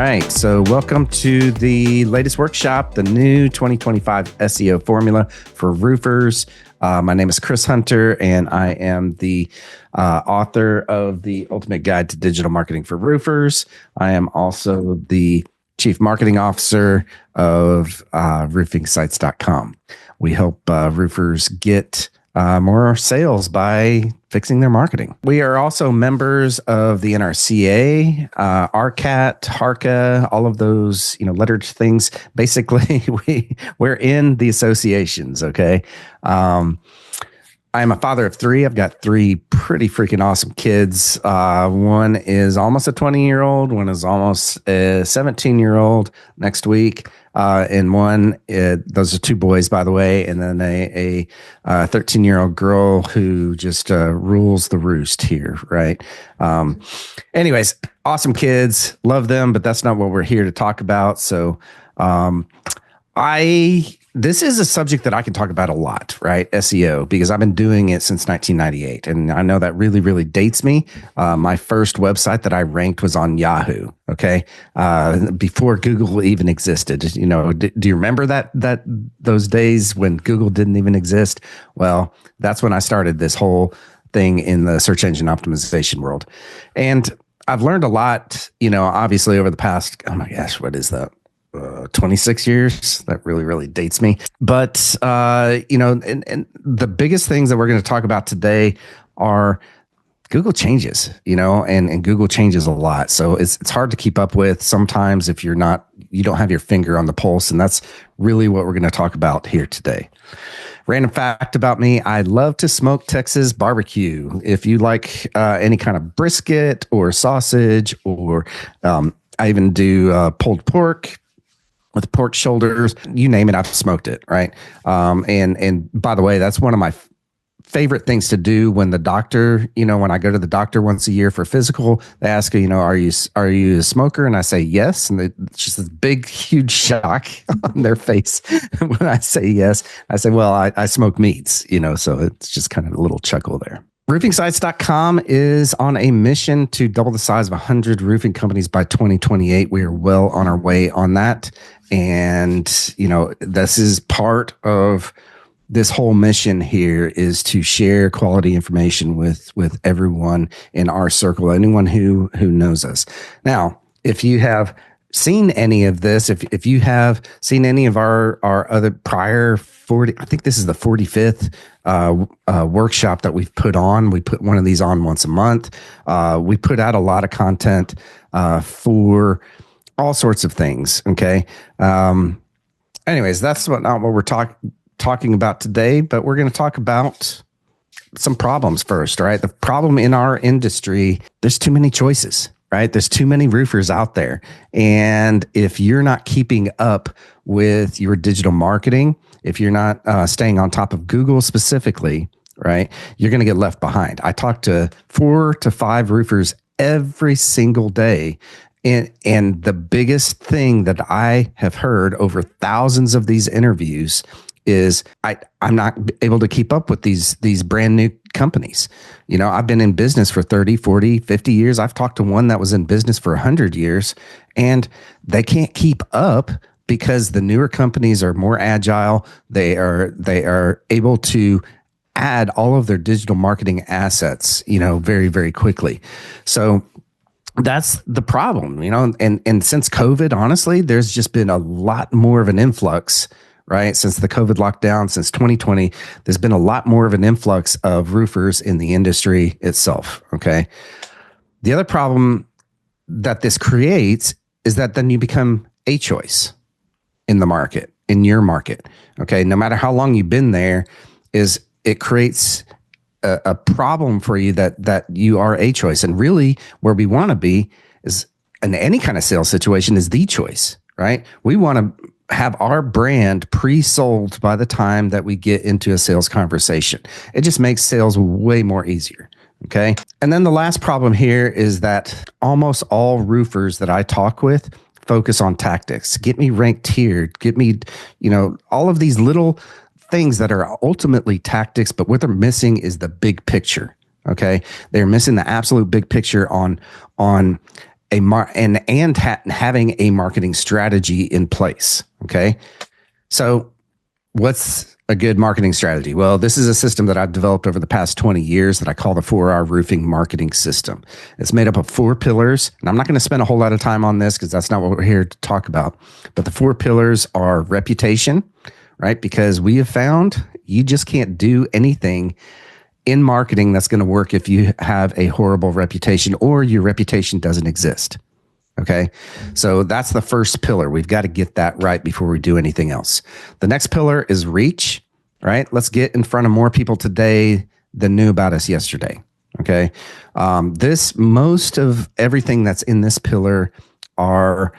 right. So welcome to the latest workshop, the new 2025 SEO Formula for roofers. My name is Chris Hunter, and I am the author of the Ultimate Guide to Digital Marketing for Roofers. I am also the Chief Marketing Officer of roofingsites.com. We help roofers get more sales by fixing their marketing. We are also members of the NRCA, RCAT, HARCA, all of those, lettered things. Basically, we're in the associations. Okay. I'm a father of three. I've got three pretty freaking awesome kids. One is almost a 20-year-old. One is almost a 17-year-old next week. And one, those are two boys, by the way, and then a 13-year-old girl who just rules the roost here, right? Anyways, awesome kids. Love them, but that's not what we're here to talk about. So this is a subject that I can talk about a lot, right? SEO, because I've been doing it since 1998. And I know that really, really dates me. My first website that I ranked was on Yahoo. Okay. Before Google even existed. Do you remember those days when Google didn't even exist? Well, that's when I started this whole thing in the search engine optimization world. And I've learned a lot, obviously over the past, oh my gosh, what is that? 26 years. That really, really dates me. But, and the biggest things that we're going to talk about today are Google changes, and Google changes a lot. So it's hard to keep up with sometimes if you don't have your finger on the pulse. And that's really what we're going to talk about here today. Random fact about me, I love to smoke Texas barbecue. If you like any kind of brisket or sausage, or I even do pulled pork, with pork shoulders, you name it, I've smoked it, right? And by the way, that's one of my favorite things to do when the doctor, when I go to the doctor once a year for physical, they ask, are you a smoker? And I say yes. And it's just this big, huge shock on their face when I say yes. I say, well, I smoke meats, so it's just kind of a little chuckle there. RoofingSites.com is on a mission to double the size of 100 roofing companies by 2028. We are well on our way on that. And, this is part of this whole mission here, is to share quality information with everyone in our circle, anyone who knows us. Now, if you have seen any of this, if you have seen any of our other prior 40, I think this is the 45th workshop that we've put on. We put one of these on once a month. We put out a lot of content for all sorts of things. Okay. Anyways, that's not what we're talking about today, but we're going to talk about some problems first, right? The problem in our industry, there's too many choices, right? There's too many roofers out there. And if you're not keeping up with your digital marketing, if you're not staying on top of Google specifically, right, you're going to get left behind. I talk to 4 to 5 roofers every single day. And the biggest thing that I have heard over thousands of these interviews is I'm not able to keep up with these brand new companies. I've been in business for 30, 40, 50 years. I've talked to one that was in business for 100 years, and they can't keep up because the newer companies are more agile. They are able to add all of their digital marketing assets, very, very quickly. So that's the problem, and since COVID, honestly, there's just been a lot more of an influx, right? Since the COVID lockdown, since 2020, there's been a lot more of an influx of roofers in the industry itself. Okay. The other problem that this creates is that then you become a choice in the market, in your market. Okay. No matter how long you've been there, it creates a problem for you that you are a choice. And really where we want to be is in any kind of sales situation is the choice, right? We want to have our brand pre-sold by the time that we get into a sales conversation. It just makes sales way more easier. Okay. And then the last problem here is that almost all roofers that I talk with focus on tactics. Get me ranked here. Get me, all of these little things that are ultimately tactics, but what they're missing is the big picture. Okay. They're missing the absolute big picture on having a marketing strategy in place. Okay. So what's a good marketing strategy? Well, this is a system that I've developed over the past 20 years that I call the 4R roofing marketing system. It's made up of 4 pillars, and I'm not going to spend a whole lot of time on this because that's not what we're here to talk about. But the 4 pillars are reputation, right? Because we have found you just can't do anything in marketing that's going to work if you have a horrible reputation or your reputation doesn't exist. Okay. So that's the first pillar. We've got to get that right before we do anything else. The next pillar is reach, right? Let's get in front of more people today than knew about us yesterday. Okay. Most of everything that's in this pillar are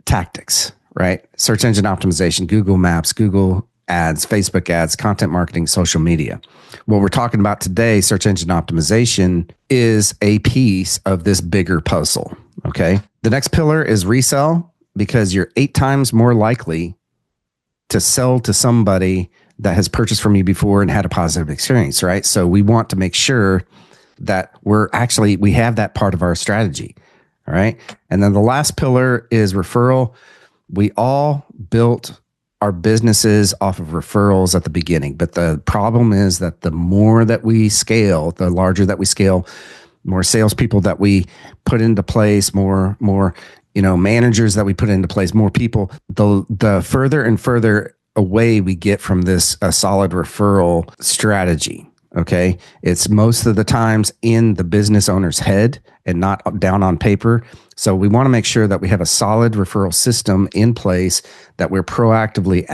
tactics, right? Search engine optimization, Google Maps, Google ads, Facebook ads, content marketing, social media. What we're talking about today, search engine optimization, is a piece of this bigger puzzle. Okay. The next pillar is resell, because you're 8 times more likely to sell to somebody that has purchased from you before and had a positive experience, right? So we want to make sure that we have that part of our strategy. All right. And then the last pillar is referral. We all built our businesses off of referrals at the beginning. But the problem is that the more that we scale, the larger that we scale, more salespeople that we put into place, more managers that we put into place, more people, the further and further away we get from this solid referral strategy. Okay. It's most of the times in the business owner's head and not down on paper. So we want to make sure that we have a solid referral system in place, that we're proactively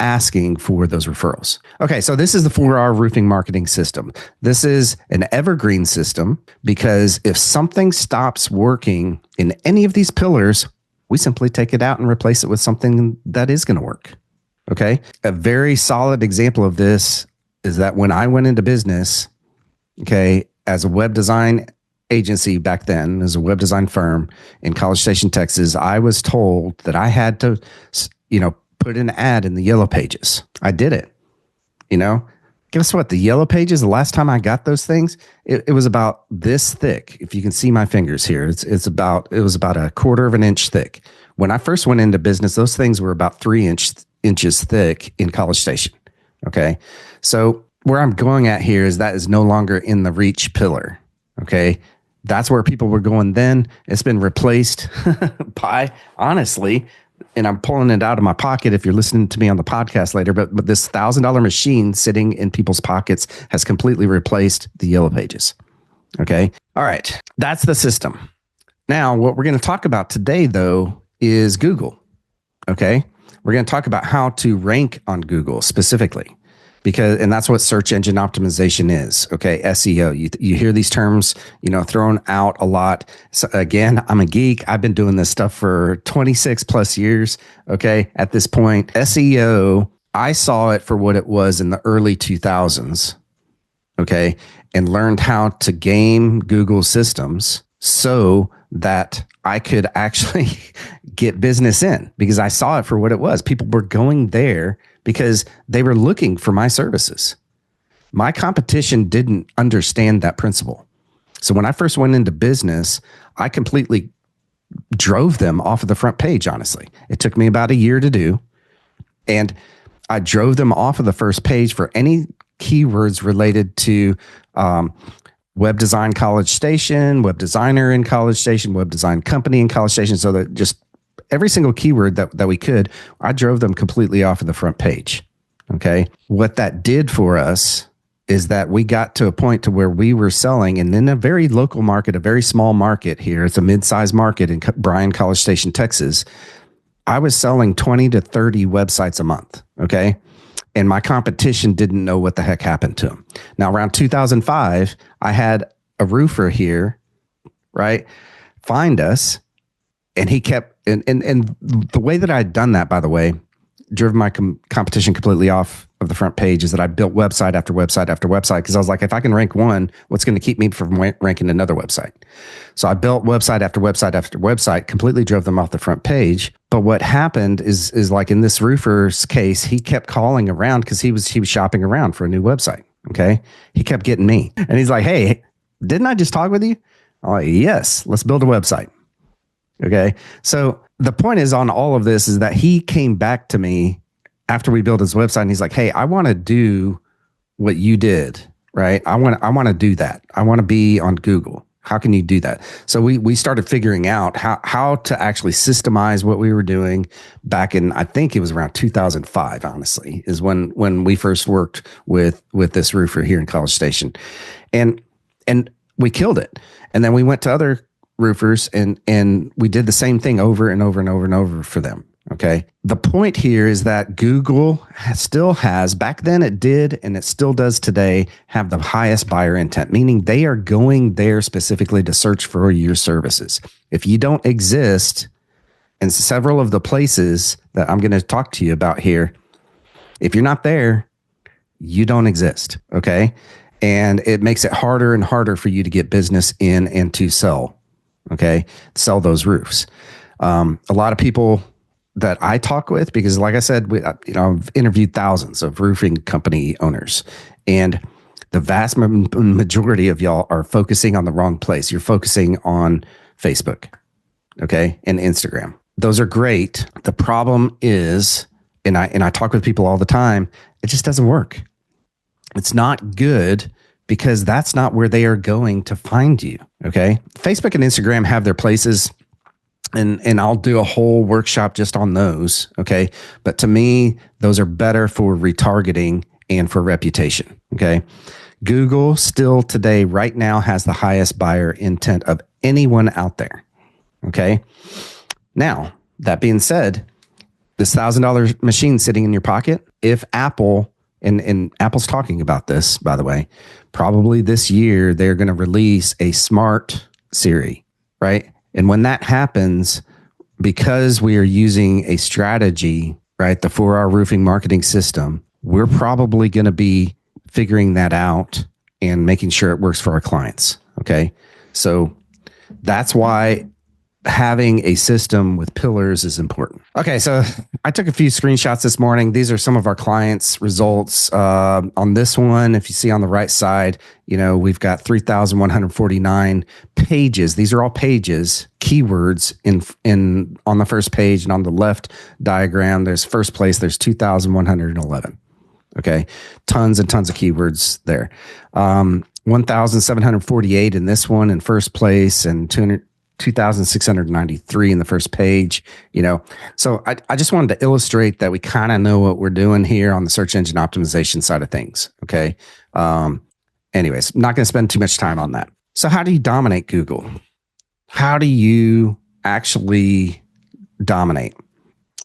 asking for those referrals. Okay. So this is the 4R roofing marketing system. This is an evergreen system, because if something stops working in any of these pillars, we simply take it out and replace it with something that is going to work. Okay. A very solid example of this is that when I went into business, okay, as a web design agency back then, as a web design firm in College Station, Texas, I was told that I had to, put an ad in the yellow pages. I did it. Guess what? The yellow pages, the last time I got those things, it was about this thick. If you can see my fingers here, it was about 1/4 of an inch thick. When I first went into business, those things were about 3 inches thick in College Station. Okay. So where I'm going at here is that is no longer in the reach pillar. Okay. That's where people were going then. It's been replaced by, honestly, and I'm pulling it out of my pocket if you're listening to me on the podcast later, but this $1,000 machine sitting in people's pockets has completely replaced the yellow pages. Okay. All right. That's the system. Now, what we're going to talk about today, though, is Google. Okay. We're going to talk about how to rank on Google specifically, and that's what search engine optimization is. Okay. SEO. You hear these terms, thrown out a lot. So again, I'm a geek. I've been doing this stuff for 26 plus years. Okay. At this point, SEO, I saw it for what it was in the early 2000s. Okay. And learned how to game Google systems so that I could actually get business in, because I saw it for what it was. People were going there because they were looking for my services. My competition didn't understand that principle. So when I first went into business, I completely drove them off of the front page, honestly. It took me about a year to do. And I drove them off of the first page for any keywords related to web design College Station, web designer in College Station, web design company in College Station. So that just every single keyword that we could, I drove them completely off of the front page. Okay. What that did for us is that we got to a point to where we were selling, and in a very local market, a very small market here, it's a mid-sized market in Bryan, College Station, Texas. I was selling 20 to 30 websites a month. Okay. And my competition didn't know what the heck happened to them. Now, around 2005, I had a roofer here, right, find us, and he kept, and the way that I'd done that, by the way, driven my competition completely off of the front page, is that I built website after website after website, because I was like, if I can rank one, what's going to keep me from ranking another website? So I built website after website after website, completely drove them off the front page. But what happened is like in this roofer's case, he kept calling around because he was shopping around for a new website. Okay. He kept getting me, and he's like, hey, didn't I just talk with you? I'm like, yes, let's build a website. Okay. So the point is on all of this is that he came back to me after we built his website and he's like, hey, I want to do what you did, right? I want to do that. I want to be on Google. How can you do that? So we started figuring out how to actually systemize what we were doing back in, I think it was around 2005, honestly, is when we first worked with this roofer here in College Station. And we killed it. And then we went to other roofers and we did the same thing over and over and over and over for them. Okay. The point here is that Google still has, back then it did, and it still does today, have the highest buyer intent, meaning they are going there specifically to search for your services. If you don't exist in several of the places that I'm going to talk to you about here, if you're not there, you don't exist. Okay. And it makes it harder and harder for you to get business in and to sell. Okay. Sell those roofs. A lot of people that I talk with, because like I said, I've interviewed thousands of roofing company owners, and the vast majority of y'all are focusing on the wrong place. You're focusing on Facebook, okay, and Instagram. Those are great. The problem is, and I talk with people all the time, it just doesn't work. It's not good because that's not where they are going to find you, okay? Facebook and Instagram have their places. And I'll do a whole workshop just on those, okay? But to me, those are better for retargeting and for reputation, okay? Google still today, right now, has the highest buyer intent of anyone out there, okay? Now, that being said, this $1,000 machine sitting in your pocket, if Apple, and Apple's talking about this, by the way, probably this year, they're going to release a smart Siri, right? And when that happens, because we are using a strategy, right, the 4R roofing marketing system, we're probably going to be figuring that out and making sure it works for our clients. Okay. So that's why having a system with pillars is important. Okay. So I took a few screenshots this morning. These are some of our clients' results. On this one, if you see on the right side, we've got 3,149 pages. These are all pages, keywords in on the first page, and on the left diagram, there's first place, there's 2,111. Okay. Tons and tons of keywords there. 1,748 in this one in first place, and 2,693 in the first page, So I just wanted to illustrate that we kind of know what we're doing here on the search engine optimization side of things. Okay. Anyways, I'm not going to spend too much time on that. So how do you dominate Google? How do you actually dominate?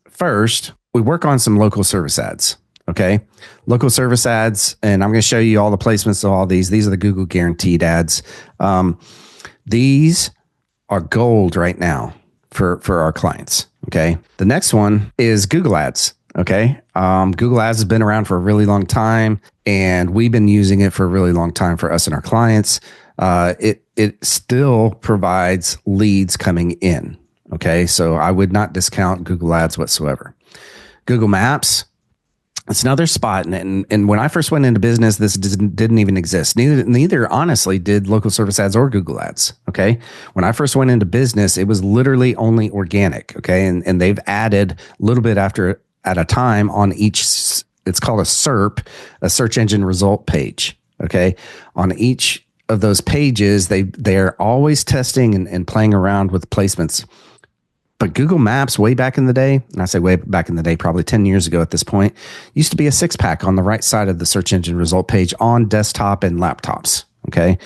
First, we work on some local service ads. Okay. Local service ads. And I'm going to show you all the placements of all these. These are the Google guaranteed ads. These are gold right now for our clients. Okay. The next one is Google Ads. Okay. Google Ads has been around for a really long time, and we've been using it for a really long time for us and our clients. It still provides leads coming in. Okay. So I would not discount Google Ads whatsoever. Google Maps, it's another spot. And when I first went into business, this didn't even exist. Neither honestly did local service ads or Google Ads. Okay. When I first went into business, it was literally only organic. Okay. And they've added a little bit at a time on each, it's called a SERP, a search engine result page. Okay. On each of those pages, they're always testing and playing around with placements. But Google Maps way back in the day, and I say way back in the day, probably 10 years ago at this point, used to be a 6-pack on the right side of the search engine result page on desktop and laptops. Okay.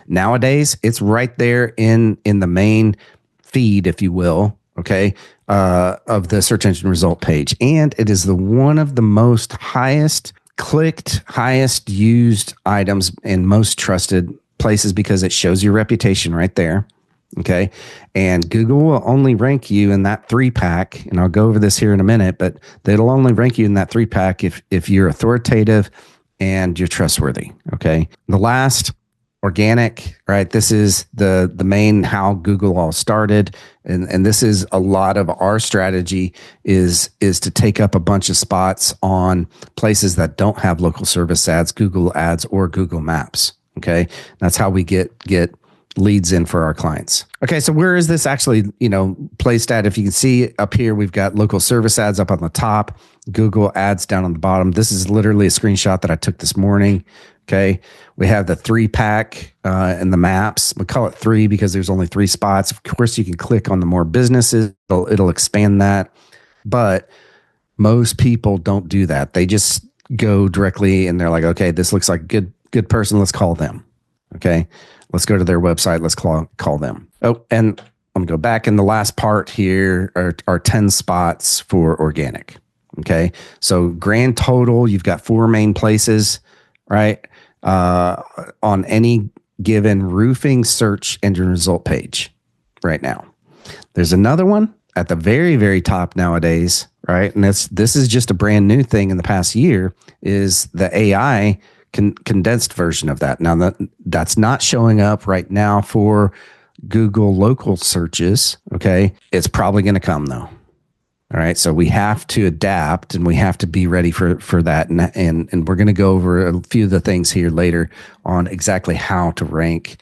Nowadays, it's right there in the main feed, if you will, okay, of the search engine result page. And it is one of the most highest clicked, highest used items and most trusted places because it shows your reputation right there. Okay. And Google will only rank you in that 3-pack. And I'll go over this here in a minute, but it'll only rank you in that 3-pack if you're authoritative and you're trustworthy. Okay. The last, organic, right? This is the main how Google all started. And this is a lot of our strategy is to take up a bunch of spots on places that don't have local service ads, Google Ads, or Google Maps. Okay. That's how we get leads in for our clients. Okay, so where is this actually, placed at? If you can see up here, we've got local service ads up on the top, Google ads down on the bottom. This is literally a screenshot that I took this morning. Okay, we have the 3-pack and the maps. We call it 3 because there's only 3 spots. Of course, you can click on the more businesses. It'll expand that. But most people don't do that. They just go directly and they're like, okay, this looks like a good person. Let's call them. Okay, let's go to their website. Let's call them. Oh, and I'm going to go back in the last part here are 10 spots for organic. Okay, so grand total, you've got 4 main places, right? On any given roofing search engine result page right now. There's another one at the very, very top nowadays, right? And this is just a brand new thing in the past year, is the AI condensed version of that. Now that's not showing up right now for Google local searches. Okay. It's probably going to come though. All right. So we have to adapt and we have to be ready for that. And we're going to go over a few of the things here later on exactly how to rank,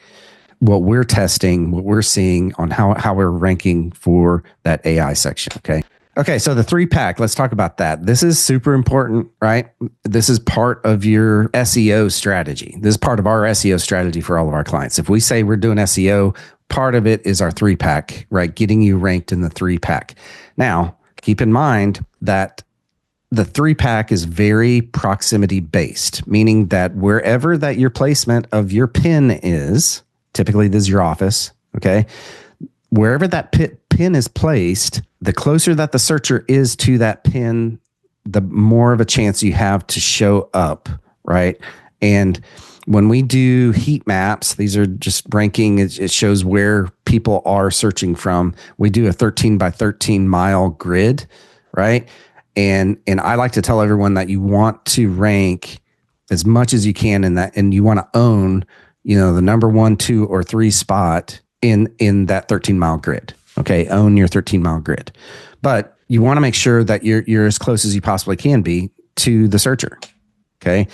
what we're testing, what we're seeing on how we're ranking for that AI section. Okay. Okay. So the 3-pack, let's talk about that. This is super important, right? This is part of your SEO strategy. This is part of our SEO strategy for all of our clients. If we say we're doing SEO, part of it is our 3-pack, right? Getting you ranked in the 3-pack. Now, keep in mind that the 3-pack is very proximity based, meaning that wherever that your placement of your pin is, typically this is your office, okay? Wherever that pin is placed, the closer that the searcher is to that pin, the more of a chance you have to show up, right? And when we do heat maps, these are just ranking, it shows where people are searching from. We do a 13 by 13 mile grid, right? And I like to tell everyone that you want to rank as much as you can in that, and you want to own, the number 1, 2, or 3 spot in that 13-mile grid. Okay, own your 13-mile grid. But you want to make sure that you're as close as you possibly can be to the searcher. Okay,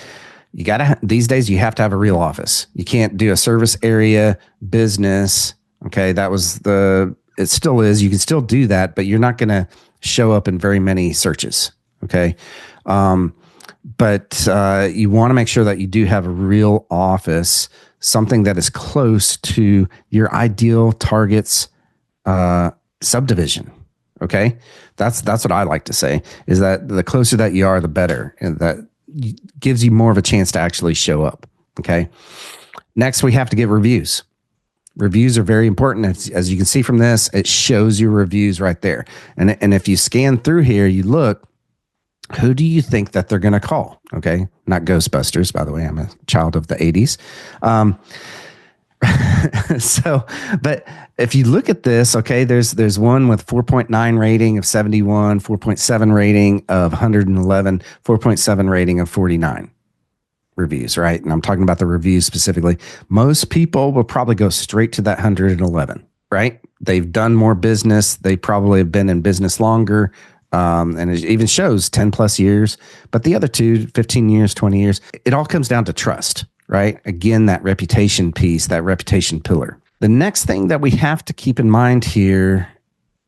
you these days you have to have a real office. You can't do a service area business. Okay, it still is. You can still do that, but you're not going to show up in very many searches. Okay, but you want to make sure that you do have a real office, something that is close to your ideal target's subdivision. Okay, that's what I like to say, is that the closer that you are, the better, and that gives you more of a chance to actually show up. Okay, next we have to get reviews. Reviews are very important. As you can see from this, it shows your reviews right there. And if you scan through here, you look, who do you think that they're going to call? Okay, not Ghostbusters, by the way. I'm a child of the 80s. But if you look at this, okay, there's one with 4.9 rating of 71, 4.7 rating of 111, 4.7 rating of 49 reviews, right? And I'm talking about the reviews specifically. Most people will probably go straight to that 111, right? They've done more business. They probably have been in business longer. And it even shows 10 plus years, but the other 15 years, 20 years, it all comes down to trust, right? Again, that reputation piece, that reputation pillar. The next thing that we have to keep in mind here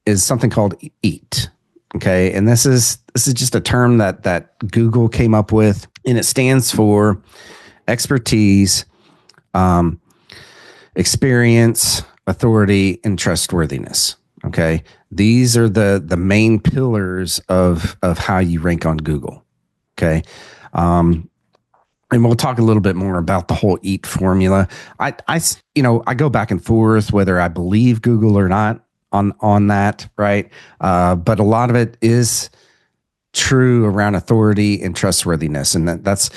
is something called EEAT. Okay. And this is just a term that Google came up with, and it stands for expertise, experience, authority, and trustworthiness. Okay. These are the main pillars of how you rank on Google. Okay. And we'll talk a little bit more about the whole EAT formula. I go back and forth whether I believe Google or not on that, right? But a lot of it is true around authority and trustworthiness, and those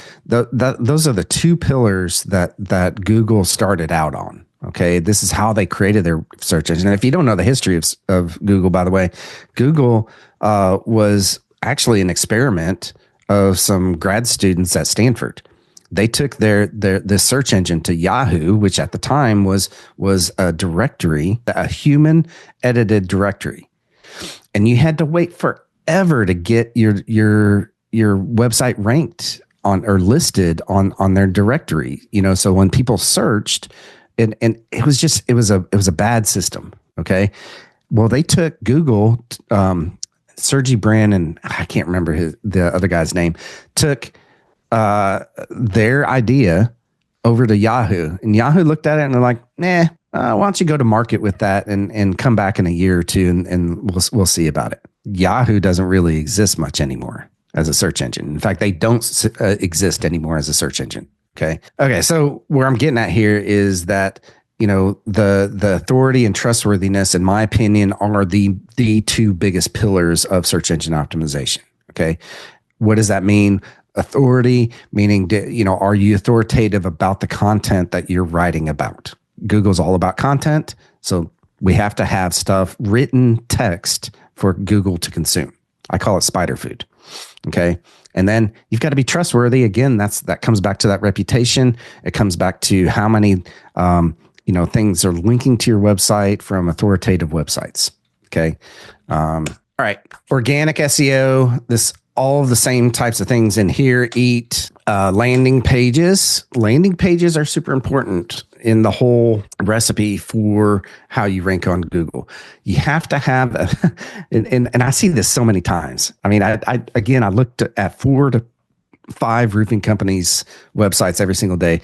are the 2 pillars that Google started out on. Okay, this is how they created their search engine. And if you don't know the history of Google, by the way, Google was actually an experiment of some grad students at Stanford. They took the search engine to Yahoo, which at the time was a directory, a human edited directory, and you had to wait forever to get your website ranked on or listed on their directory. So when people searched, And it was a bad system. Okay. Well, they took Google, Sergey Brin, and I can't remember the other guy's name, took their idea over to Yahoo, and Yahoo looked at it and they're like, nah, why don't you go to market with that and come back in a year or two and we'll see about it. Yahoo doesn't really exist much anymore as a search engine. In fact, they don't exist anymore as a search engine. Okay. So where I'm getting at here is that, the authority and trustworthiness, in my opinion, are the two biggest pillars of search engine optimization. Okay. What does that mean? Authority, meaning, are you authoritative about the content that you're writing about? Google's all about content. So we have to have stuff, written text for Google to consume. I call it spider food. Okay. And then you've got to be trustworthy. Again, that comes back to that reputation. It comes back to how many, things are linking to your website from authoritative websites. Okay. All right. Organic SEO, all of the same types of things in here. EEAT, landing pages. Landing pages are super important in the whole recipe for how you rank on Google. You have to have, and I see this so many times. I mean, I looked at 4 to 5 roofing companies' websites every single day.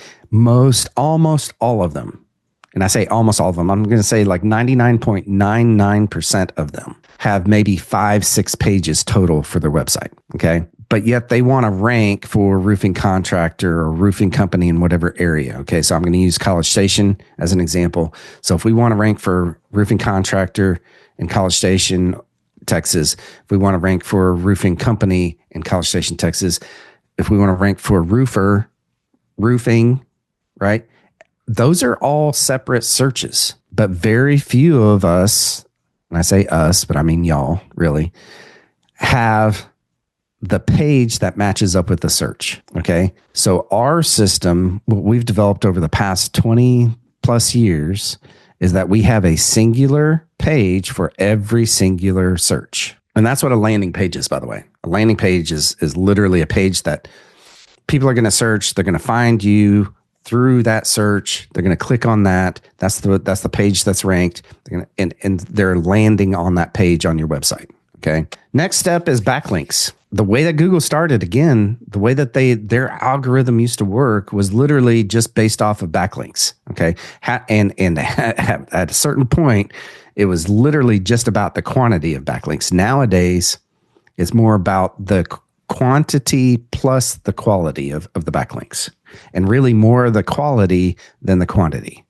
Almost all of them. And I say almost all of them. I'm going to say like 99.99% of them have maybe 5-6 pages total for their website. Okay. But yet they want to rank for roofing contractor or roofing company in whatever area. Okay. So I'm going to use College Station as an example. So if we want to rank for roofing contractor in College Station, Texas, if we want to rank for a roofing company in College Station, Texas, if we want to rank for roofing, right? Those are all separate searches, but very few of us, and I say us, but I mean y'all, really, have the page that matches up with the search. Okay. So our system, what we've developed over the past 20 plus years, is that we have a singular page for every singular search. And that's what a landing page is, by the way. A landing page is literally a page that people are going to search. They're going to find you through that search. They're going to click on that. That's the page that's ranked. And they're landing on that page on your website. Okay. Next step is backlinks. The way that Google started, again, the way that their algorithm used to work was literally just based off of backlinks. Okay. And at a certain point, it was literally just about the quantity of backlinks. Nowadays, it's more about the quantity plus the quality of the backlinks, and really more of the quality than the quantity.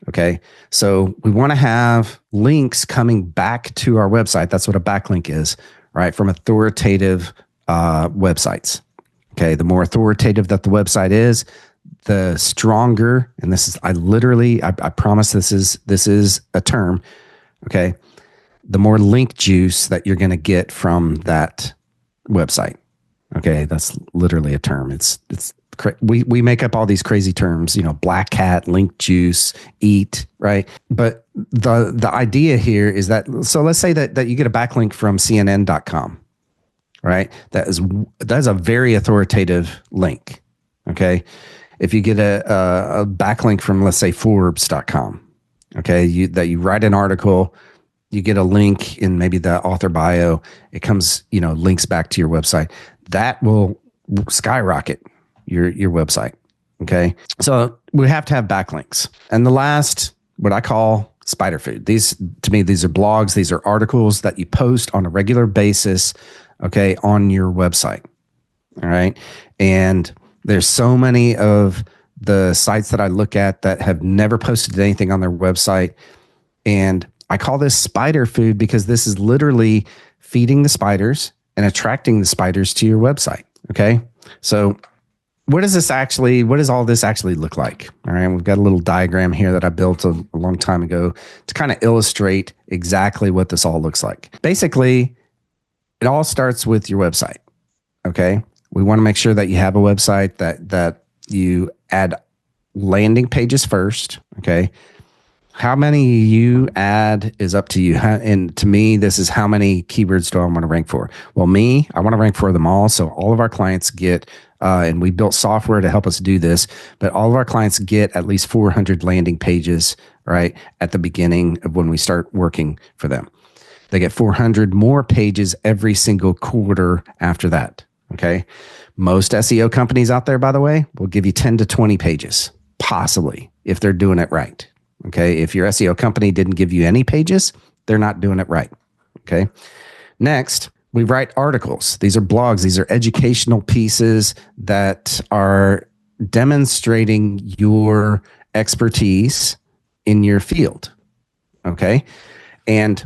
Okay. So we want to have links coming back to our website. That's what a backlink is, right? From authoritative websites. Okay. The more authoritative that the website is, the stronger, and this is, I promise this is a term. Okay. The more link juice that you're going to get from that website. Okay. That's literally a term. We make up all these crazy terms, black hat, link juice, EEAT, right? But the idea here is that, so let's say that you get a backlink from CNN.com, right? That is a very authoritative link. Okay. If you get a backlink from, let's say, Forbes.com, okay, you write an article, you get a link in maybe the author bio, it comes, links back to your website. That will skyrocket your website. Okay. So we have to have backlinks. And the last, what I call spider food. These are blogs. These are articles that you post on a regular basis. Okay. On your website. All right. And there's so many of the sites that I look at that have never posted anything on their website. And I call this spider food because this is literally feeding the spiders and attracting the spiders to your website. Okay. So what does all this actually look like? All right. We've got a little diagram here that I built a long time ago to kind of illustrate exactly what this all looks like. Basically, it all starts with your website. Okay. We want to make sure that you have a website that you add landing pages first. Okay. How many you add is up to you. And to me, this is how many keywords do I want to rank for? Well, I want to rank for them all. So all of our clients get, and we built software to help us do this, but all of our clients get at least 400 landing pages, right, at the beginning of when we start working for them. They get 400 more pages every single quarter after that. Okay. Most SEO companies out there, by the way, will give you 10 to 20 pages, possibly, if they're doing it right. Okay. If your SEO company didn't give you any pages, they're not doing it right. Okay. Next, we write articles. These are blogs. These are educational pieces that are demonstrating your expertise in your field. Okay. And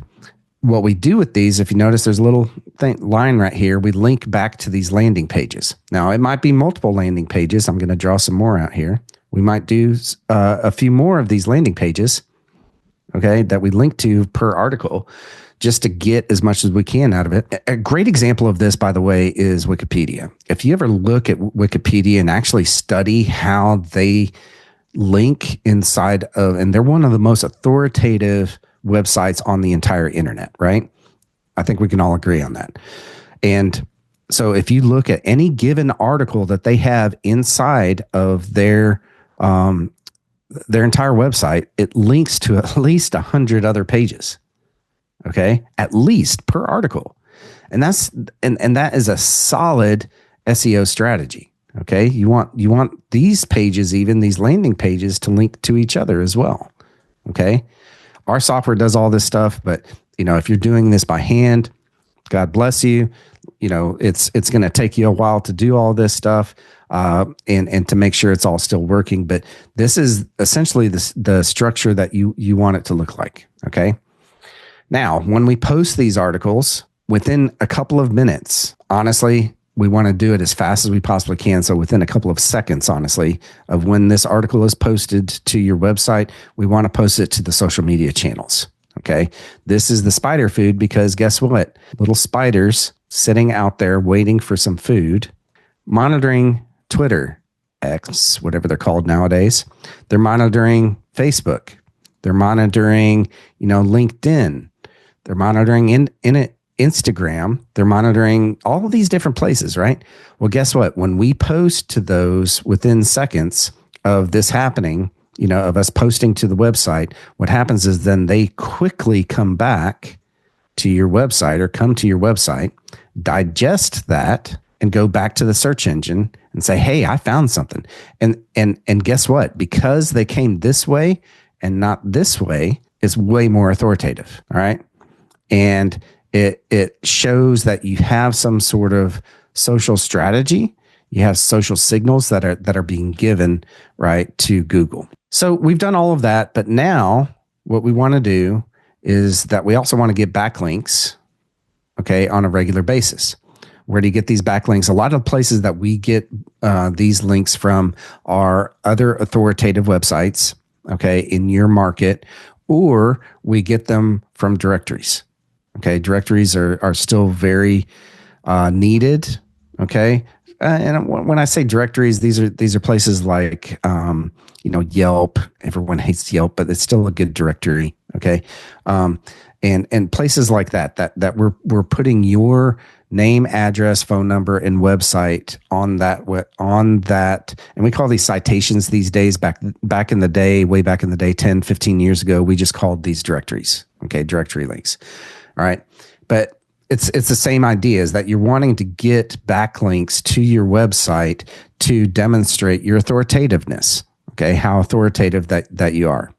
what we do with these, if you notice, there's a little line right here. We link back to these landing pages. Now, it might be multiple landing pages. I'm going to draw some more out here. We might do a few more of these landing pages, okay, that we link to per article just to get as much as we can out of it. A great example of this, by the way, is Wikipedia. If you ever look at Wikipedia and actually study how they link inside of, and they're one of the most authoritative websites on the entire internet, right? I think we can all agree on that. And so if you look at any given article that they have inside of their entire website, it links to at least 100 other pages. Okay, at least per article, and that is a solid SEO strategy. Okay, you want these pages, even these landing pages, to link to each other as well. Okay, our software does all this stuff, but if you're doing this by hand, God bless you. It's going to take you a while to do all this stuff, and to make sure it's all still working. But this is essentially the structure that you want it to look like. Okay. Now, when we post these articles, within a couple of minutes, honestly, we want to do it as fast as we possibly can. So within a couple of seconds, honestly, of when this article is posted to your website, we want to post it to the social media channels. Okay. This is the spider food, because guess what? Little spiders sitting out there waiting for some food, monitoring Twitter, X, whatever they're called nowadays. They're monitoring Facebook. They're monitoring, LinkedIn. They're monitoring in Instagram. They're monitoring all of these different places, right? Well, guess what? When we post to those within seconds of this happening, of us posting to the website, what happens is then they quickly come back to your website or come to your website, digest that, and go back to the search engine and say, hey, I found something. And guess what? Because they came this way and not this way, is way more authoritative. All right. And it shows that you have some sort of social strategy. You have social signals that are being given, right, to Google. So we've done all of that, but now what we want to do is that we also want to get backlinks, okay, on a regular basis. Where do you get these backlinks? A lot of places that we get these links from are other authoritative websites, okay, in your market, or we get them from directories. Okay, directories are still very needed. Okay, and when I say directories, these are places like Yelp. Everyone hates Yelp, but it's still a good directory. Okay, and places like that we're putting your name, address, phone number, and website on that, and we call these citations these days. Back in the day, way back in the day, 10, 15 years ago, we just called these directories. Okay, directory links. All right. But it's the same idea, is that you're wanting to get backlinks to your website to demonstrate your authoritativeness. Okay. How authoritative that you are.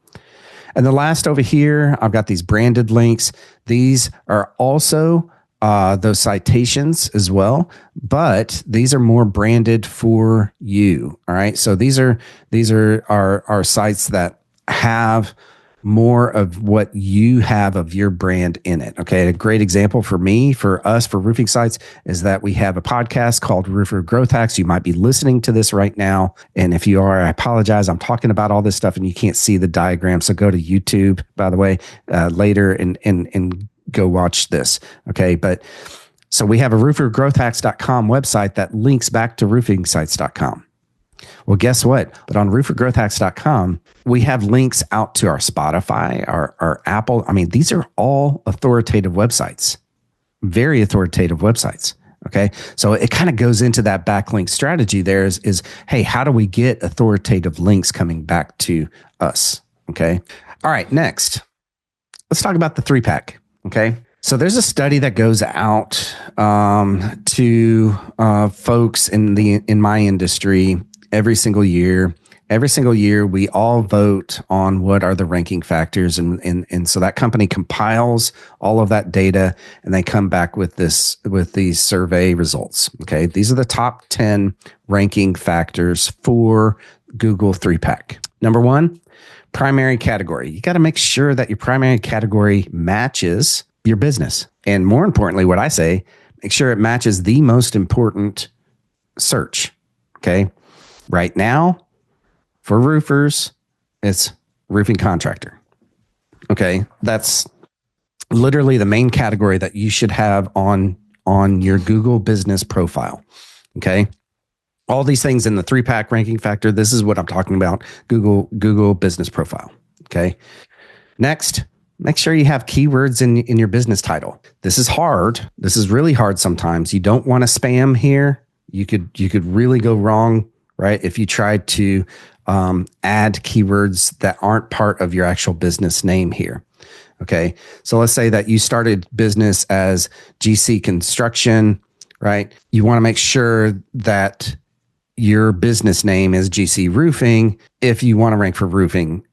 And the last over here, I've got these branded links. These are also those citations as well, but these are more branded for you. All right. So these are our sites that have more of what you have of your brand in it. Okay. A great example for us, for roofing sites, is that we have a podcast called Roofer Growth Hacks. You might be listening to this right now. And if you are, I apologize. I'm talking about all this stuff and you can't see the diagram. So go to YouTube, by the way, later and go watch this. Okay. But so we have a roofergrowthhacks.com website that links back to roofingsites.com. Well, guess what? But on roofergrowthhacks.com, we have links out to our Spotify, our Apple. I mean, these are all authoritative websites, very authoritative websites. Okay. So it kind of goes into that backlink strategy there is, hey, how do we get authoritative links coming back to us? Okay. All right. Next, let's talk about the 3-pack. Okay. So there's a study that goes out to folks in my industry every single year. Every single year, we all vote on what are the ranking factors. And so that company compiles all of that data and they come back with these survey results. Okay. These are the top 10 ranking factors for Google 3-pack. Number one, primary category. You got to make sure that your primary category matches your business. And more importantly, what I say, make sure it matches the most important search. Okay. Right now, for roofers, it's roofing contractor. Okay. That's literally the main category that you should have on your Google business profile. Okay. All these things in the 3-pack ranking factor. This is what I'm talking about. Google business profile. Okay. Next, make sure you have keywords in your business title. This is hard. This is really hard sometimes. You don't want to spam here. You could really go wrong, right? If you try to add keywords that aren't part of your actual business name here. Okay. So let's say that you started business as GC Construction, right? You want to make sure that your business name is GC Roofing if you want to rank for roofing,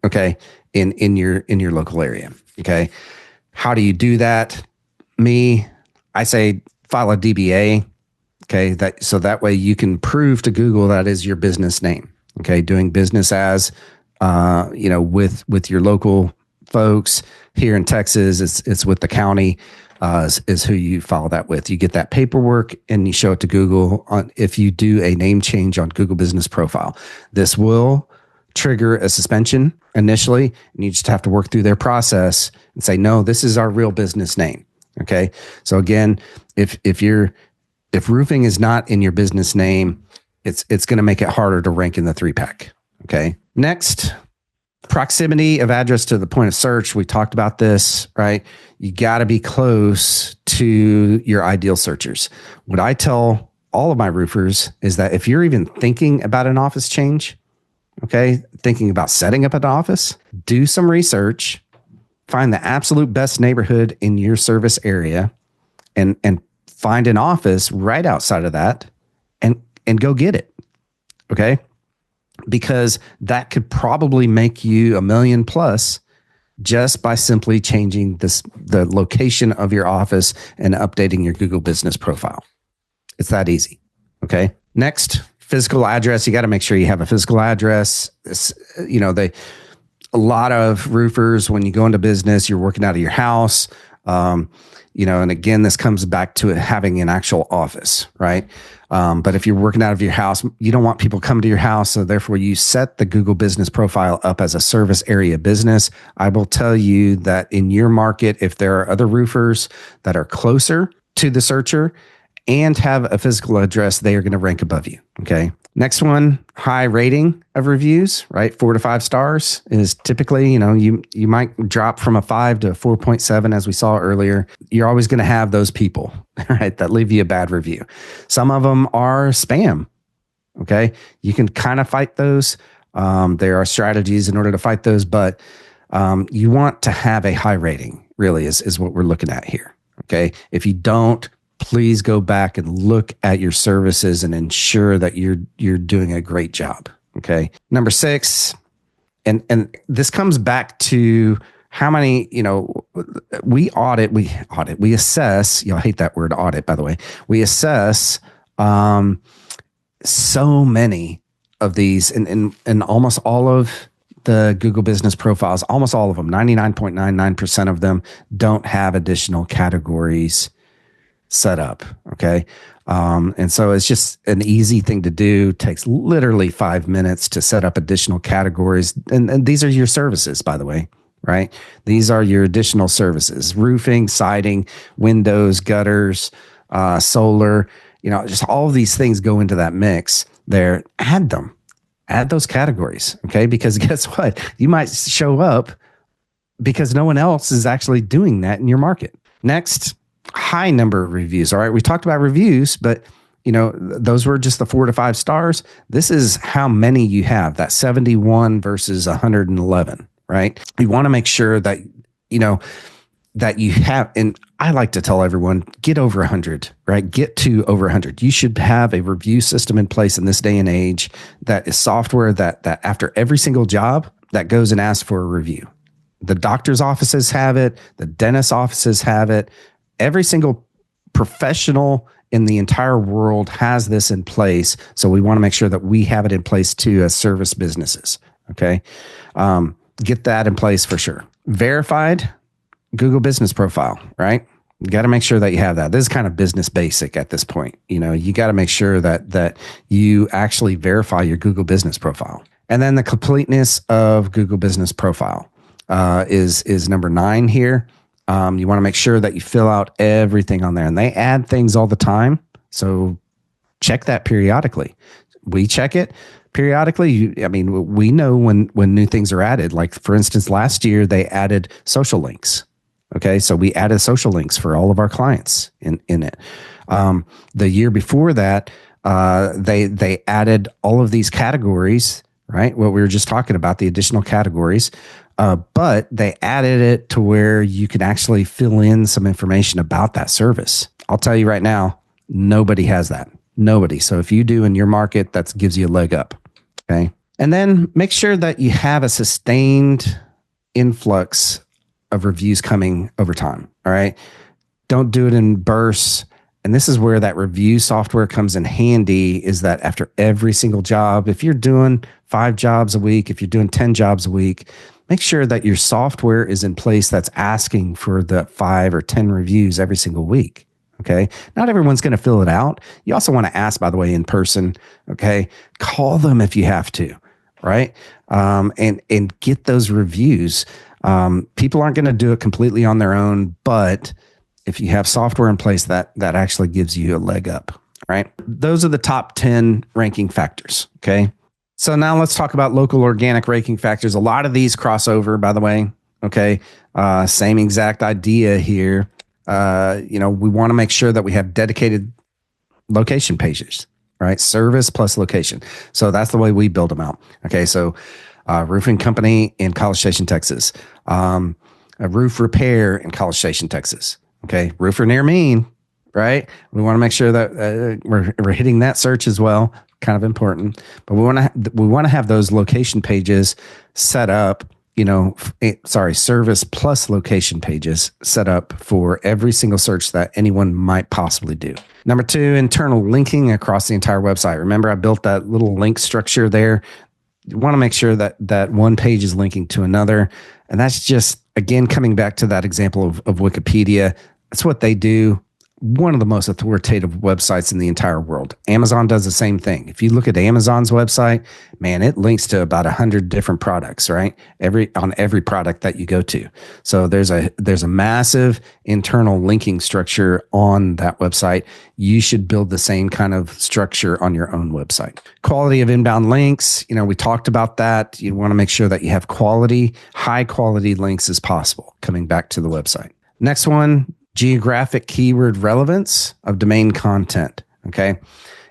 okay, in your local area. Okay. How do you do that? I say file a DBA. Okay. So that way you can prove to Google that is your business name. Okay. Doing business as, with your local folks here in Texas, it's with the county, is who you file that with. You get that paperwork and you show it to Google if you do a name change on Google Business Profile. This will trigger a suspension initially, and you just have to work through their process and say, no, this is our real business name. Okay. So again, if roofing is not in your business name, it's going to make it harder to rank in the 3-pack. Okay. Next, proximity of address to the point of search. We talked about this, right? You got to be close to your ideal searchers. What I tell all of my roofers is that if you're even thinking about an office change, okay, thinking about setting up an office, do some research, find the absolute best neighborhood in your service area and find an office right outside of that and go get it. Okay. Because that could probably make you $1 million plus just by simply changing the location of your office and updating your Google business profile. It's that easy. Okay. Next, physical address. You got to make sure you have a physical address. A lot of roofers, when you go into business, you're working out of your house. And again, this comes back to having an actual office, right? But if you're working out of your house, you don't want people coming to your house. So therefore you set the Google business profile up as a service area business. I will tell you that in your market, if there are other roofers that are closer to the searcher and have a physical address, they are going to rank above you. Okay. Next one, high rating of reviews, right? 4 to 5 stars is typically, you might drop from a 5 to a 4.7, as we saw earlier. You're always going to have those people, right, that leave you a bad review. Some of them are spam. Okay. You can kind of fight those. There are strategies in order to fight those, but you want to have a high rating, really, is what we're looking at here. Okay. If you don't, please go back and look at your services and ensure that you're doing a great job. Okay. Number 6, and this comes back to how many, we assess, I hate that word audit, by the way. We assess so many of these and almost all of the Google business profiles, almost all of them, 99.99% of them don't have additional categories set up. Okay. And so it's just an easy thing to do. It takes literally 5 minutes to set up additional categories. And these are your services, by the way, right? These are your additional services: roofing, siding, windows, gutters, solar, just all of these things go into that mix. there, add them. Add those categories, okay? Because guess what? You might show up because no one else is actually doing that in your market. Next, high number of reviews. All right, we talked about reviews, but those were just the 4 to 5 stars. This is how many you have, that 71 versus 111, right? You want to make sure that, that you have, and I like to tell everyone, get over 100, right? Get to over 100. You should have a review system in place in this day and age that is software that after every single job that goes and asks for a review. The doctor's offices have it. The dentist's offices have it. Every single professional in the entire world has this in place. So we want to make sure that we have it in place too as service businesses. Okay. Get that in place for sure. Verified Google business profile, right? You got to make sure that you have that. This is kind of business basic at this point. You got to make sure that you actually verify your Google business profile. And then the completeness of Google business profile is number 9 here. You want to make sure that you fill out everything on there, and they add things all the time. So check that periodically. We check it periodically. We know when new things are added. Like for instance, last year they added social links. Okay. So we added social links for all of our clients in it. The year before that, they added all of these categories, right? What we were just talking about, the additional categories. But they added it to where you can actually fill in some information about that service. I'll tell you right now, nobody has that. Nobody. So if you do in your market, that gives you a leg up. Okay. And then make sure that you have a sustained influx of reviews coming over time. All right. Don't do it in bursts. And this is where that review software comes in handy, is that after every single job, if you're doing 5 jobs a week, if you're doing 10 jobs a week, make sure that your software is in place that's asking for the 5 or 10 reviews every single week. Okay. Not everyone's going to fill it out. You also want to ask, by the way, in person. Okay. Call them if you have to, right? And get those reviews. People aren't going to do it completely on their own, but if you have software in place, that actually gives you a leg up, right? Those are the top 10 ranking factors. Okay. So now let's talk about local organic ranking factors. A lot of these cross over, by the way. Okay. Same exact idea here. We want to make sure that we have dedicated location pages, right? Service plus location. So that's the way we build them out. Okay. So, roofing company in College Station, Texas, a roof repair in College Station, Texas. Okay. Roofer near me, right? We want to make sure that we're hitting that search as well. Kind of important, but we want to have those location pages set up, service plus location pages set up for every single search that anyone might possibly do. Number 2, internal linking across the entire website. Remember, I built that little link structure there. You want to make sure that one page is linking to another. And that's just, again, coming back to that example of Wikipedia. That's what they do. One of the most authoritative websites in the entire world. Amazon does the same thing. If you look at Amazon's website, man, it links to about 100 different products, right? On every product that you go to. So there's a massive internal linking structure on that website. You should build the same kind of structure on your own website. Quality of inbound links. We talked about that. You want to make sure that you have high quality links as possible coming back to the website. Next one, geographic keyword relevance of domain content. Okay.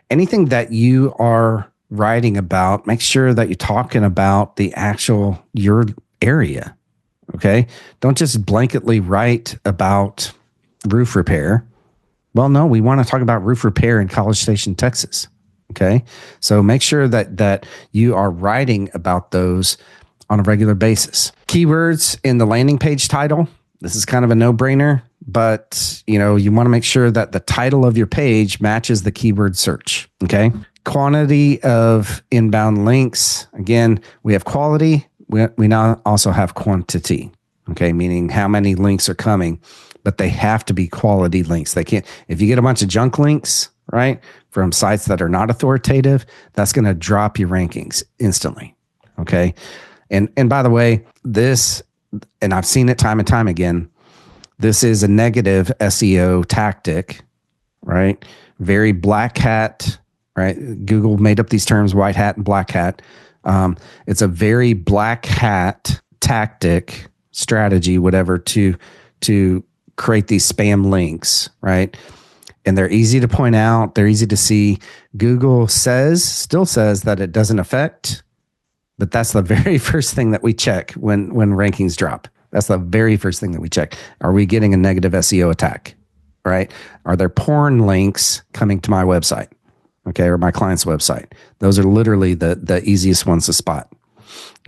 Anything that you are writing about, make sure that you're talking about your area. Okay. Don't just blanketly write about roof repair. Well, no, we want to talk about roof repair in College Station, Texas. Okay. So make sure that you are writing about those on a regular basis. Keywords in the landing page title. This is kind of a no-brainer, but you want to make sure that the title of your page matches the keyword search. Okay. Quantity of inbound links. Again, we have quality. We now also have quantity. Okay. Meaning how many links are coming, but they have to be quality links. They can't, if you get a bunch of junk links, right, from sites that are not authoritative, that's going to drop your rankings instantly. Okay. And by the way, and I've seen it time and time again, this is a negative SEO tactic, right? Very black hat right? Google made up these terms, white hat and black hat. It's a very black hat tactic, strategy, whatever, to create these spam links, right? And they're easy to point out. They're easy to see. Google still says that it doesn't affect, but that's the very first thing that we check when rankings drop. That's the very first thing that we check. Are we getting a negative SEO attack, right? Are there porn links coming to my website, okay, or my client's website? Those are literally the easiest ones to spot,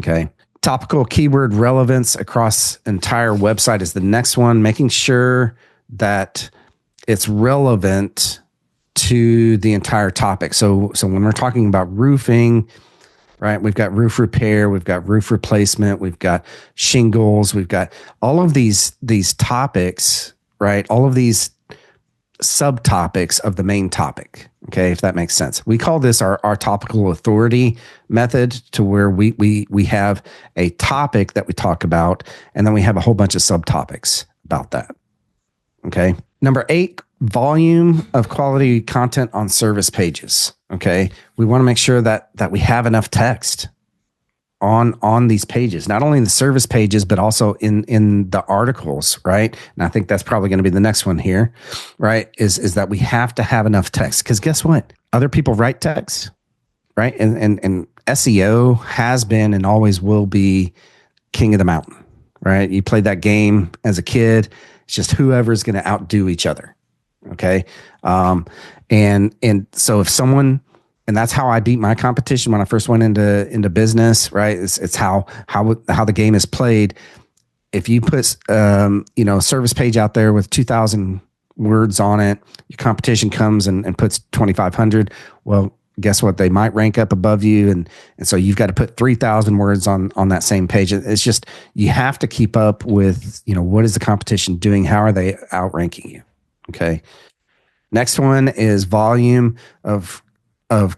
okay? Topical keyword relevance across entire website is the next one, making sure that it's relevant to the entire topic. So when we're talking about roofing, right, we've got roof repair, we've got roof replacement, we've got shingles, we've got all of these topics, right? All of these subtopics of the main topic. Okay, if that makes sense. We call this our topical authority method, to where we have a topic that we talk about, and then we have a whole bunch of subtopics about that. Okay. Number 8, volume of quality content on service pages. Okay. We want to make sure that we have enough text on these pages, not only in the service pages, but also in the articles, right? And I think that's probably going to be the next one here, right? Is that we have to have enough text, because guess what? Other people write text, right? And SEO has been and always will be king of the mountain, right? You played that game as a kid. It's just whoever's going to outdo each other. Okay. And so if someone, and that's how I beat my competition when I first went into business, right? It's how the game is played. If you put, a service page out there with 2,000 words on it, your competition comes and puts 2,500. Well, guess what? They might rank up above you. And so you've got to put 3,000 words on that same page. It's just, you have to keep up with, what is the competition doing? How are they outranking you? Okay. Next one is volume of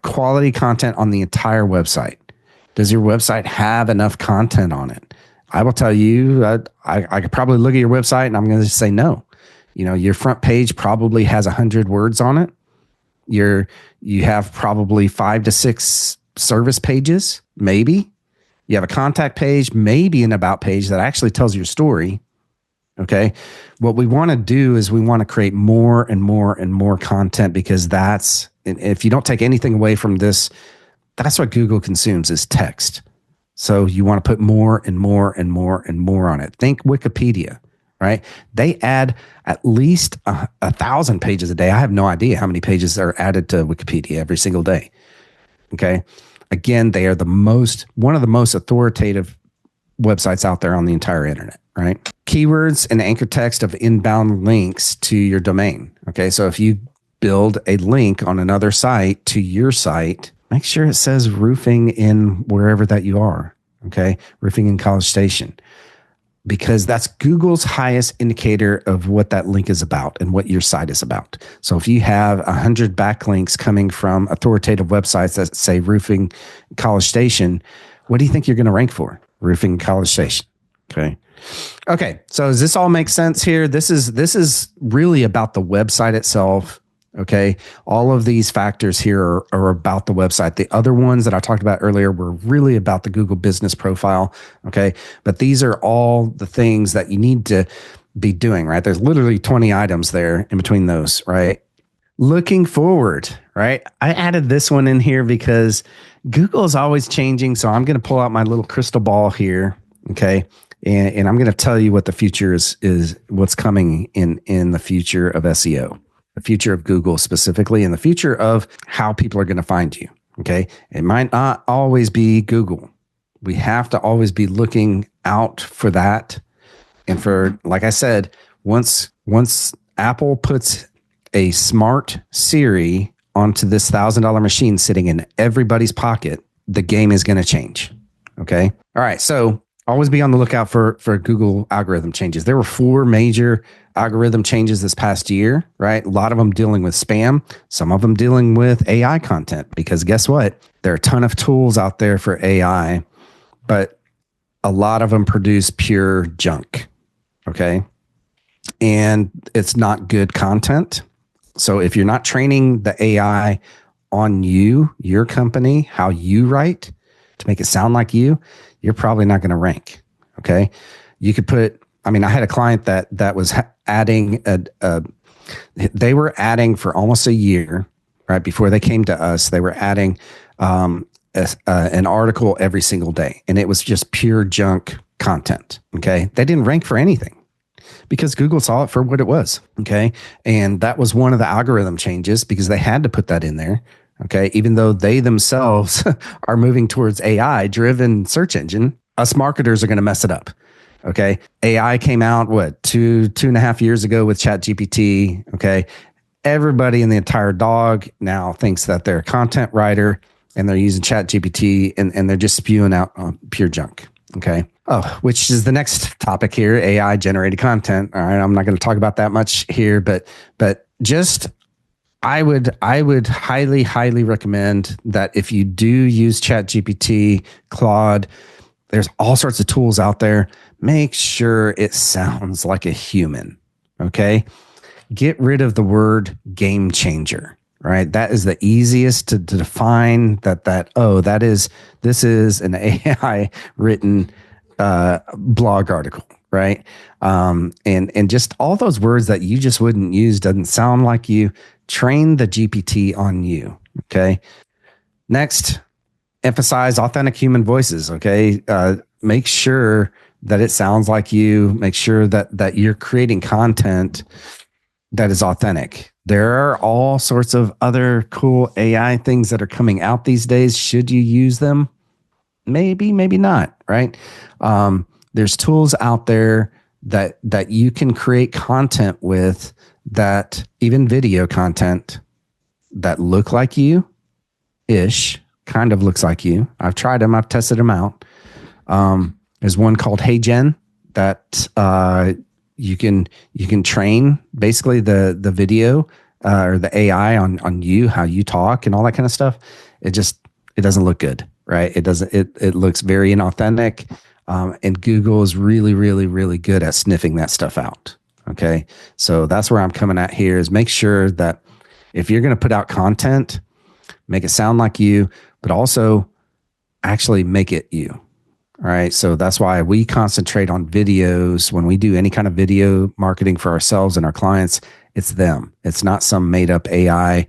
quality content on the entire website. Does your website have enough content on it? I will tell you, I could probably look at your website and I'm going to say no. Your front page probably has 100 words on it. You have probably 5 to 6 service pages, maybe. You have a contact page, maybe an about page that actually tells your story. Okay. What we want to do is we want to create more and more and more content, because if you don't take anything away from this, that's what Google consumes, is text. So you want to put more and more and more and more on it. Think Wikipedia, right? They add at least 1,000 pages a day. I have no idea how many pages are added to Wikipedia every single day. Okay. Again, they are one of the most authoritative websites out there on the entire internet, right? Keywords and anchor text of inbound links to your domain. Okay. So if you build a link on another site to your site, make sure it says roofing in wherever that you are. Okay. Roofing in College Station, because that's Google's highest indicator of what that link is about and what your site is about. So if you have 100 backlinks coming from authoritative websites that say roofing College Station, what do you think you're going to rank for? Roofing College Station. Okay. Okay. So does this all make sense here? This is really about the website itself. Okay. All of these factors here are about the website. The other ones that I talked about earlier were really about the Google business profile. Okay. But these are all the things that you need to be doing, right? There's literally 20 items there in between those, right? Looking forward, right? I added this one in here because Google is always changing. So I'm going to pull out my little crystal ball here. Okay. And I'm going to tell you what the future is what's coming in the future of SEO, the future of Google specifically, and the future of how people are going to find you. Okay. It might not always be Google. We have to always be looking out for that. And for, like I said, once Apple puts a smart Siri onto this $1,000 machine sitting in everybody's pocket, the game is going to change. Okay. All right. So always be on the lookout for Google algorithm changes. There were 4 major algorithm changes this past year, right? A lot of them dealing with spam, some of them dealing with AI content, because guess what? There are a ton of tools out there for AI, but a lot of them produce pure junk. Okay. And it's not good content. So if you're not training the AI on you, your company, how you write to make it sound like you're probably not going to rank. Okay. You could put, I mean, I had a client that was adding they were adding for almost a year, right? Before they came to us, they were adding an article every single day, and it was just pure junk content. Okay. They didn't rank for anything because Google saw it for what it was. Okay. And that was one of the algorithm changes because they had to put that in there. Okay. Even though they themselves are moving towards AI driven search engine, us marketers are going to mess it up. Okay. AI came out, what, 2.5 years ago with ChatGPT. Okay. Everybody in the entire dog now thinks that they're a content writer and they're using ChatGPT and they're just spewing out pure junk. Okay. Oh, which is the next topic here, AI generated content. All right. I'm not going to talk about that much here, but just I would highly, highly recommend that if you do use ChatGPT, Claude, there's all sorts of tools out there. Make sure it sounds like a human. Okay. Get rid of the word game changer, right? That is the easiest to define this is an AI written blog article, right? And just all those words that you just wouldn't use, doesn't sound like you. Train the GPT on you. Okay. Next, emphasize authentic human voices. Okay. Make sure that it sounds like you. Make sure that you're creating content that is authentic. There are all sorts of other cool AI things that are coming out these days. Should you use them? Maybe, maybe not, right? There's tools out there that you can create content with, that even video content that look like you ish, kind of looks like you. I've tried them. I've tested them out. There's one called Hey Gen that you can train basically the video or the AI on you, how you talk and all that kind of stuff. It doesn't look good, right? It looks very inauthentic. And Google is really, really, really good at sniffing that stuff out. Okay. So that's where I'm coming at here, is make sure that if you're going to put out content, make it sound like you, but also actually make it you. All right. So that's why we concentrate on videos. When we do any kind of video marketing for ourselves and our clients, it's them. It's not some made up AI,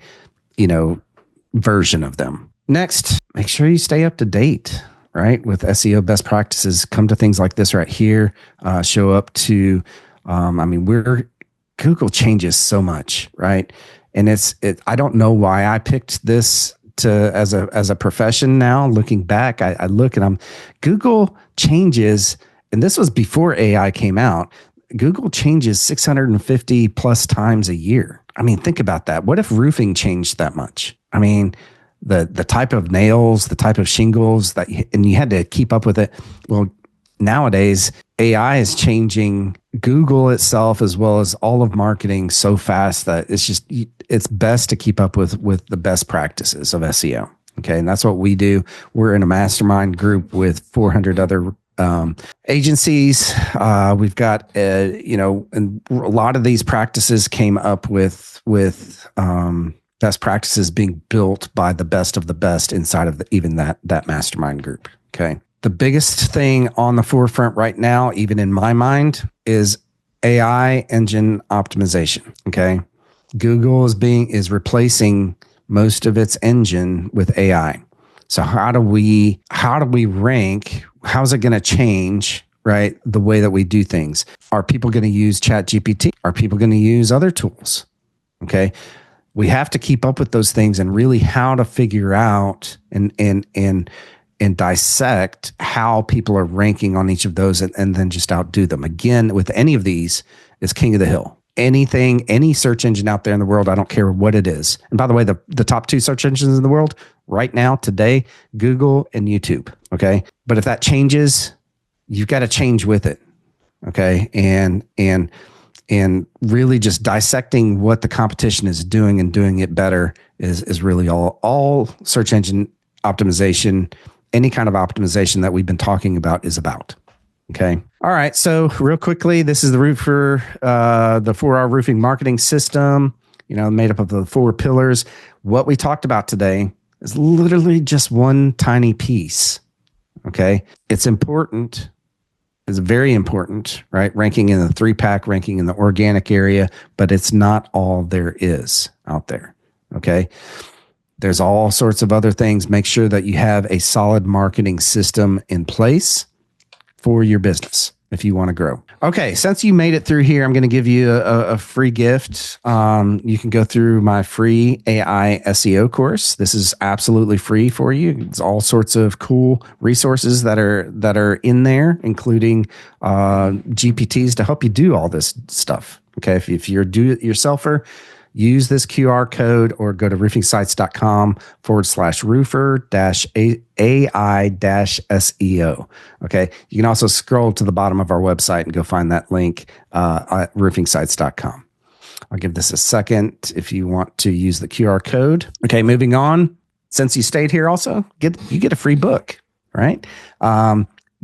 version of them. Next, make sure you stay up to date, right? With SEO best practices. Come to things like this right here. Show up to, Google changes so much, right? And I don't know why I picked this as a profession now. Looking back, I look and Google changes, and this was before AI came out. Google changes 650 plus times a year. I mean, think about that. What if roofing changed that much? I mean, the type of nails, the type of shingles and you had to keep up with it. Well, nowadays, AI is changing Google itself as well as all of marketing so fast that it's best to keep up with the best practices of SEO. Okay. And that's what we do. We're in a mastermind group with 400 other agencies. We've got, and a lot of these practices came up with best practices being built by the best of the best inside of even that mastermind group. Okay. The biggest thing on the forefront right now, even in my mind, is AI engine optimization. Okay. Google is replacing most of its engine with AI. So how do we rank? How's it going to change, right? The way that we do things. Are people going to use ChatGPT? Are people going to use other tools? Okay. We have to keep up with those things and really how to figure out and dissect how people are ranking on each of those and then just outdo them. Again, with any of these, it's king of the hill. Any search engine out there in the world, I don't care what it is. And by the way, the top 2 search engines in the world right now, today, Google and YouTube. Okay. But if that changes, you've got to change with it. Okay. And really just dissecting what the competition is doing and doing it better is really all search engine optimization, any kind of optimization that we've been talking about is about. Okay. All right. So real quickly, this is the 4-hour roofing marketing system. made up of the 4 pillars. What we talked about today is literally just one tiny piece. Okay. It's important. It's very important, right? Ranking in the 3-pack, ranking in the organic area, but it's not all there is out there. Okay. There's all sorts of other things. Make sure that you have a solid marketing system in place for your business if you want to grow. Okay, since you made it through here, I'm going to give you a free gift. You can go through my free AI SEO course. This is absolutely free for you. It's all sorts of cool resources that are in there, including GPTs to help you do all this stuff. Okay, if you're a do-it-yourselfer, use this QR code or go to roofingsites.com/roofer-AI-SEO. Okay. You can also scroll to the bottom of our website and go find that link at roofingsites.com. I'll give this a second if you want to use the QR code. Okay. Moving on. Since you stayed here also, you get a free book, right?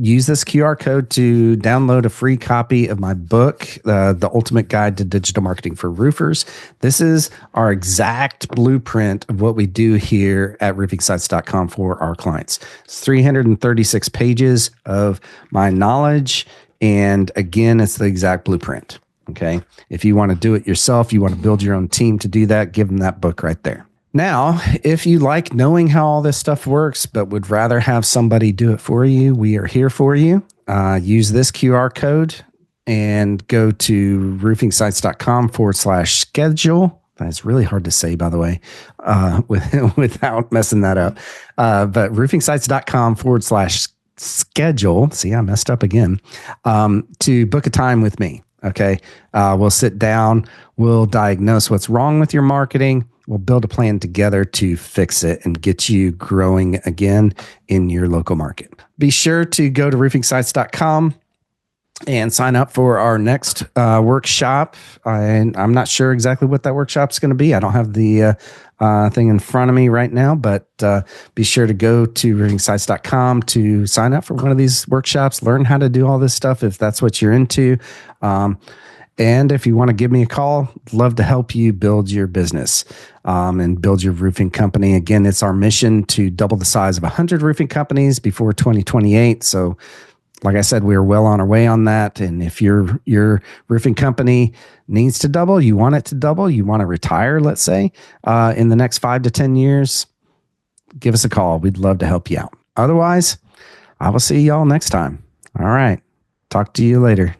Use this QR code to download a free copy of my book, The Ultimate Guide to Digital Marketing for Roofers. This is our exact blueprint of what we do here at roofingsites.com for our clients. It's 336 pages of my knowledge. And again, it's the exact blueprint. Okay. If you want to do it yourself, you want to build your own team to do that, give them that book right there. Now, if you like knowing how all this stuff works, but would rather have somebody do it for you, we are here for you. Use this QR code and go to roofingsites.com/schedule. That's really hard to say, by the way, without messing that up. But roofingsites.com/schedule. See, I messed up again. To book a time with me. Okay. We'll sit down. We'll diagnose what's wrong with your marketing. We'll build a plan together to fix it and get you growing again in your local market. Be sure to go to roofingsites.com and sign up for our next workshop. I'm not sure exactly what that workshop is going to be. I don't have the thing in front of me right now, but be sure to go to roofingsites.com to sign up for one of these workshops, learn how to do all this stuff if that's what you're into. And if you want to give me a call, I'd love to help you build your business and build your roofing company. Again, it's our mission to double the size of 100 roofing companies before 2028. So like I said, we're well on our way on that. And if your roofing company needs to double, you want it to double, you want to retire, let's say, in the next 5 to 10 years, give us a call. We'd love to help you out. Otherwise, I will see y'all next time. All right. Talk to you later.